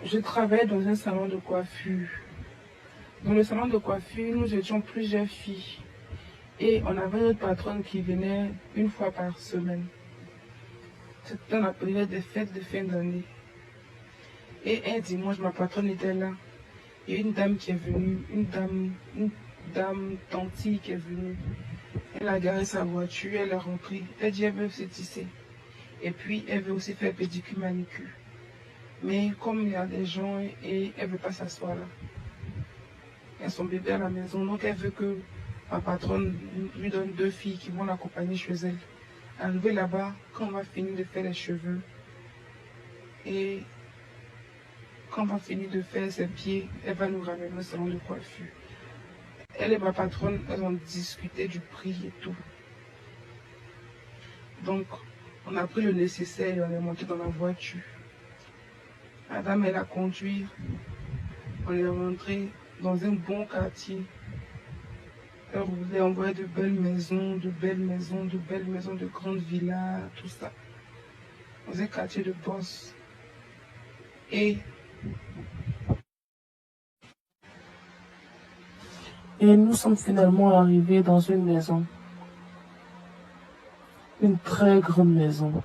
Je travaillais dans un salon de coiffure. Dans le salon de coiffure, nous étions plusieurs filles. Et on avait notre patronne qui venait une fois par semaine. C'était dans la période des fêtes de fin d'année. Et un dimanche, ma patronne était là. Il y a une dame qui est venue, une dame tantille qui est venue. Elle a garé sa voiture, elle est rentrée. Elle dit qu'elle veut se tisser. Et puis, elle veut aussi faire pédicure manicure. Mais comme il y a des gens et elle ne veut pas s'asseoir là. Il y a son bébé à la maison, donc elle veut que ma patronne lui donne 2 filles qui vont l'accompagner chez elle. Arrivé là-bas, quand on va finir de faire les cheveux et quand on va finir de faire ses pieds, elle va nous ramener au salon de coiffure. Elle et ma patronne, elles ont discuté du prix et tout. Donc, on a pris le nécessaire et on est monté dans la voiture. La dame, elle a conduit. On est rentré dans un bon quartier. Elle roulait, on voyait de belles maisons, de belles maisons, de belles maisons, de grandes villas, tout ça. Dans un quartier de boss. Et nous sommes finalement arrivés dans une maison. Une très grande maison.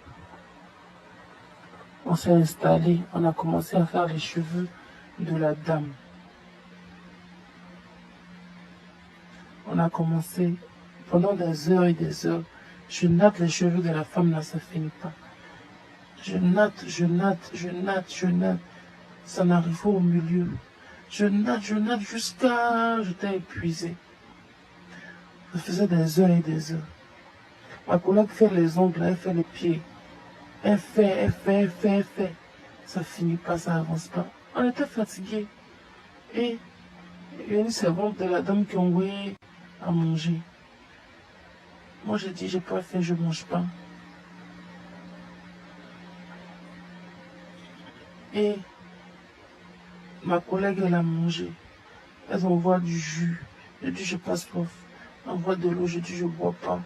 On s'est installé, on a commencé à faire les cheveux de la dame. On a commencé pendant des heures et des heures. Je natte les cheveux de la femme, là, ça ne finit pas. Je natte. Ça n'arrive pas au milieu. Je natte jusqu'à... J'étais épuisé. Ça faisait des heures et des heures. Ma collègue fait les ongles, elle fait les pieds. Elle fait. Ça finit pas, ça avance pas. On était fatigués. Et il y a une servante de la dame qui a envoyé à manger. Moi, j'ai dit, j'ai pas faim, je mange pas. Et ma collègue, elle a mangé. Elle envoie du jus. J'ai dit, je passe soif. Elle envoie de l'eau, j'ai dit, je bois pas.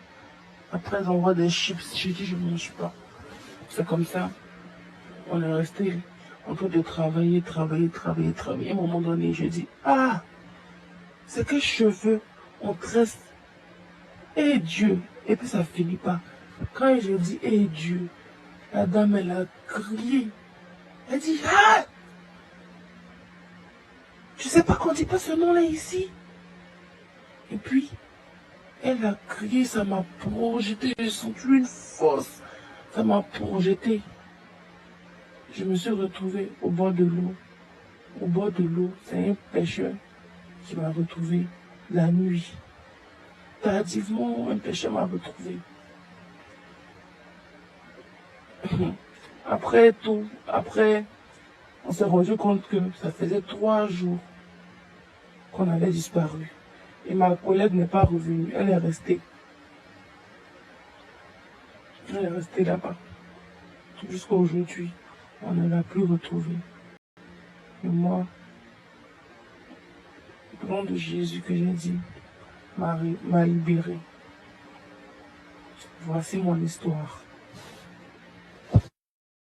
Après, elle envoie des chips. J'ai dit, je mange pas. C'est comme ça. On est resté en train de travailler. À un moment donné, je dis, ah, c'est que cheveux, on tresse. Et Dieu. Et puis ça finit pas. Quand je dis, et Dieu, la dame, elle a crié. Elle dit, ah, tu sais pas qu'on dit pas ce nom-là ici. Et puis, elle a crié, ça m'a projeté, j'ai senti une force. Ça m'a projeté. Je me suis retrouvé au bord de l'eau. Au bord de l'eau, c'est un pêcheur qui m'a retrouvé la nuit. Tardivement, un pêcheur m'a retrouvé. Après, on s'est rendu compte que ça faisait 3 jours qu'on avait disparu. Et ma collègue n'est pas revenue, elle est restée. Elle est restée là-bas. Jusqu'à aujourd'hui, on ne l'a plus retrouvée. Et moi, le nom de Jésus que j'ai dit m'a libéré. Voici mon histoire.